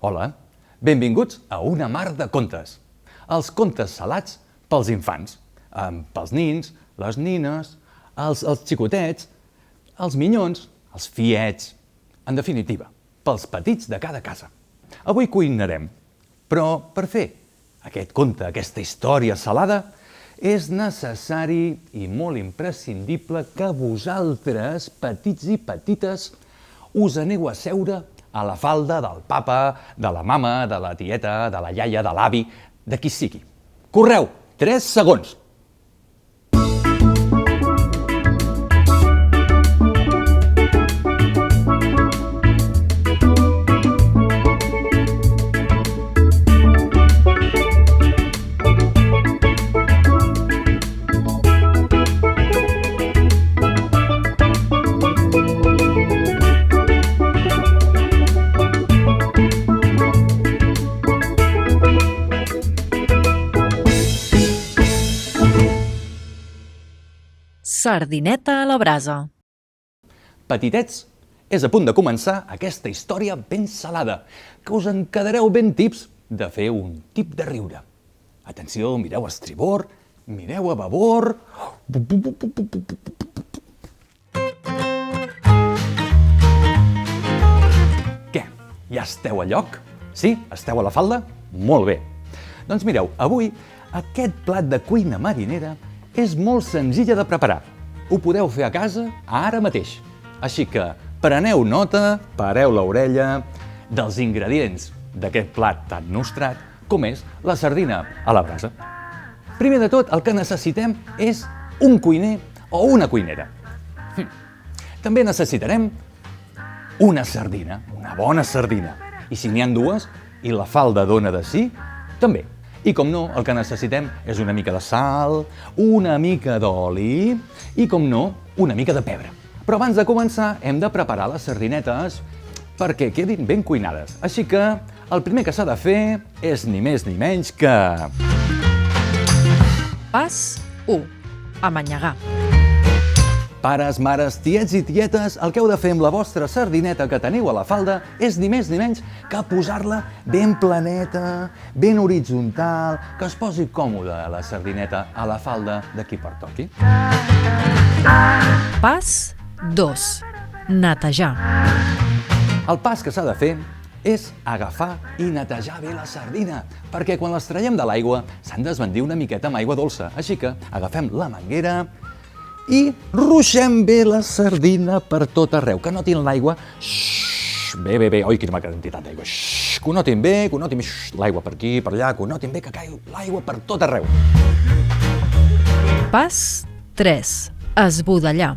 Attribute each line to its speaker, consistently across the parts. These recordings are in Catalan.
Speaker 1: Hola, benvinguts a una mar de contes. Els contes salats pels infants, pels nins, les nines, els xicotets, els minyons, els fiets, en definitiva, pels petits de cada casa. Avui cuinarem, però per fer aquest conte, aquesta història salada, és necessari i molt imprescindible que vosaltres, petits i petites, us aneu a seure a la falda del papa, de la mama, de la tieta, de la iaia, de l'avi, de qui sigui. Correu, 3 segons.
Speaker 2: Sardineta a la brasa.
Speaker 1: Petitets, és a punt de començar aquesta història ben salada, que us en quedareu ben tips de fer un tip de riure. Atenció, mireu a estribord, mireu a babord. Què? Ja esteu a lloc? Sí? Esteu a la falda? Molt bé. Doncs mireu, avui aquest plat de cuina marinera és molt senzilla de preparar. Ho podeu fer a casa ara mateix. Així que preneu nota, pareu l'orella, dels ingredients d'aquest plat tan nostrat com és la sardina a la brasa. Primer de tot, el que necessitem és un cuiner o una cuinera. També necessitarem una sardina, una bona sardina. I si n'hi ha dues i la falda dona de sí, també. I com no, el que necessitem és una mica de sal, una mica d'oli i, com no, una mica de pebre. Però abans de començar hem de preparar les sardinetes perquè quedin ben cuinades. Així que el primer que s'ha de fer és ni més ni menys que...
Speaker 2: Pas 1. Amanyegar.
Speaker 1: Pares, mares, tiets i tietes, el que heu de fer amb la vostra sardineta que teniu a la falda és ni més ni menys que posar-la ben planeta, ben horitzontal, que es posi còmoda la sardineta a la falda de qui pertoqui.
Speaker 2: Pas 2. Netejar.
Speaker 1: El pas que s'ha de fer és agafar i netejar bé la sardina, perquè quan les traiem de l'aigua s'han d'esbandir una miqueta amb aigua dolça. Així que agafem la manguera i ruixem bé la sardina per tot arreu, que notin l'aigua. Bé, oi, quina quantitat d'aigua. Que ho notin bé, l'aigua per aquí, per allà, que ho notin bé, que caiu l'aigua per tot arreu.
Speaker 2: Pas 3. Esbudellar.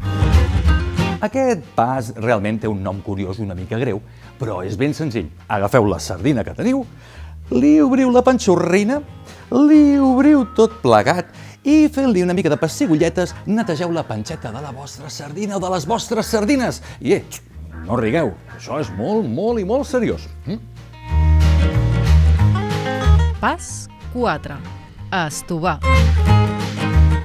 Speaker 1: Aquest pas realment té un nom curiós una mica greu, però és ben senzill. Agafeu la sardina que teniu, li obriu la panxorrina, li obriu tot plegat i fent-li una mica de pessigolletes, netegeu la panxeta de la vostra sardina o de les vostres sardines. I no rigueu, això és molt seriós.
Speaker 2: Pas 4. Estovar.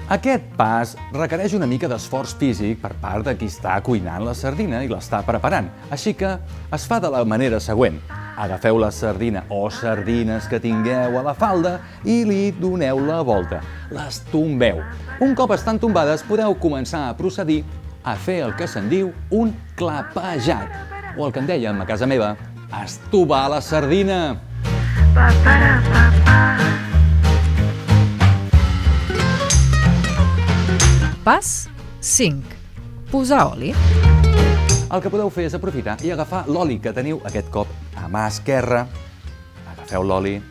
Speaker 1: Aquest pas requereix una mica d'esforç físic per part de qui està cuinant la sardina i l'està preparant. Així que es fa de la manera següent. Agafeu la sardina o sardines que tingueu a la falda i li doneu la volta. Les tombeu. Un cop estan tombades, podeu començar a procedir a fer el que se'n diu un clapejat, o el que en dèiem a casa meva, estovar la sardina.
Speaker 2: Pas 5. Posar oli.
Speaker 1: El que podeu fer és aprofitar i agafar l'oli que teniu aquest cop a mà esquerra. Agafeu l'oli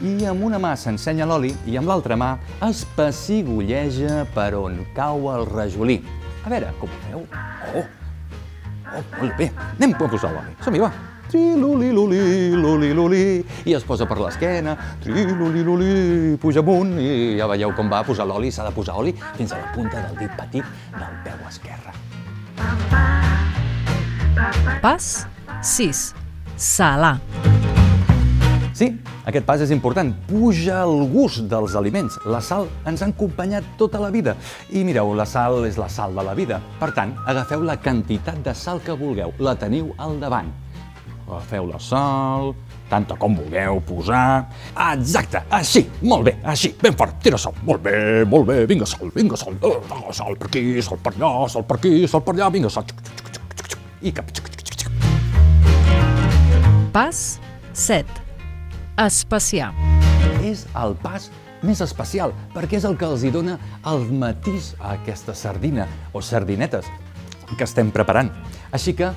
Speaker 1: i amb una mà s'ensenya l'oli i amb l'altra mà es pessigolleja per on cau el rajolí. A veure, com ho feu? Molt bé. Anem a posar l'oli. Som-hi, va. Tri-luli-luli-luli-luli. I es posa per l'esquena. Tri-luli-luli. Puja amunt i ja veieu com va posar l'oli. S'ha de posar oli fins a la punta del dit petit del peu esquerre.
Speaker 2: Pas 6. Salar.
Speaker 1: Sí, aquest pas és important. Puja el gust dels aliments. La sal ens ha acompanyat tota la vida. I mireu, la sal és la sal de la vida. Per tant, agafeu la quantitat de sal que vulgueu. La teniu al davant. Agafeu la sal, tanta com vulgueu posar. Exacte, així, molt bé, així, ben fort, tira sal. Molt bé, vinga sal. Sal per aquí, sal per allà, sal per aquí, sal per allà, vinga sal. I cap.
Speaker 2: Pas 7. Especiar.
Speaker 1: És el pas més especial, perquè és el que els hi dona el matís a aquesta sardina o sardinetes que estem preparant. Així que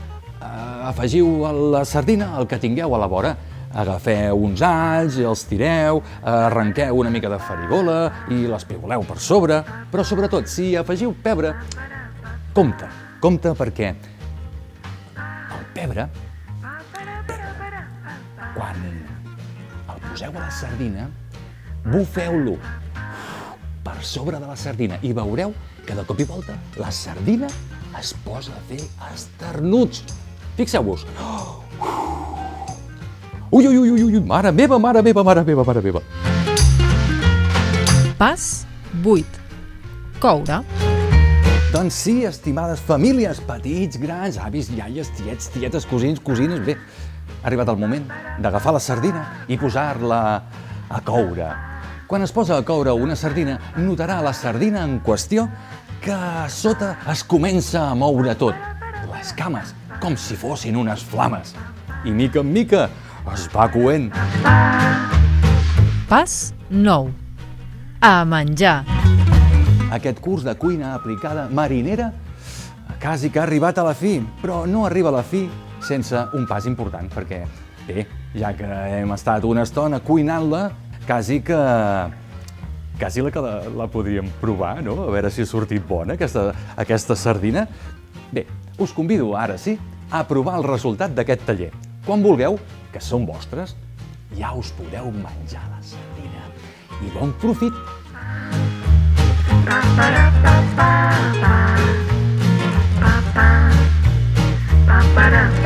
Speaker 1: afegiu a la sardina el que tingueu a la vora. Agafeu uns alls i els tireu, arrenqueu una mica de farigola i l'espigoleu per sobre, però sobretot, si afegiu pebre, compte perquè el pebre, quan el poseu a la sardina, bufeu-lo per sobre de la sardina i veureu que de cop i volta la sardina es posa a fer esternuts. Fixeu-vos. Ui, mare meva.
Speaker 2: Pas 8. Coure.
Speaker 1: Doncs sí, estimades famílies, petits, grans, avis, iaies, tiets, tietes, cosins, cosines, bé, ha arribat el moment d'agafar la sardina i posar-la a coure. Quan es posa a coure una sardina, notarà la sardina en qüestió que a sota es comença a moure tot. Les cames, com si fossin unes flames. I mica en mica es va coent.
Speaker 2: Pas 9. A menjar.
Speaker 1: Aquest curs de cuina aplicada marinera quasi que ha arribat a la fi, però no arriba a la fi sense un pas important, perquè, bé, ja que hem estat una estona cuinant-la, quasi la podríem provar, no? A veure si ha sortit bona aquesta sardina. Bé, us convido ara sí a provar el resultat d'aquest taller. Quan vulgueu, que són vostres, ja us podeu menjar la sardina. I bon profit!
Speaker 3: Pa, pa, pa, pa, pa, pa, pa, pa, pa, pa, pa.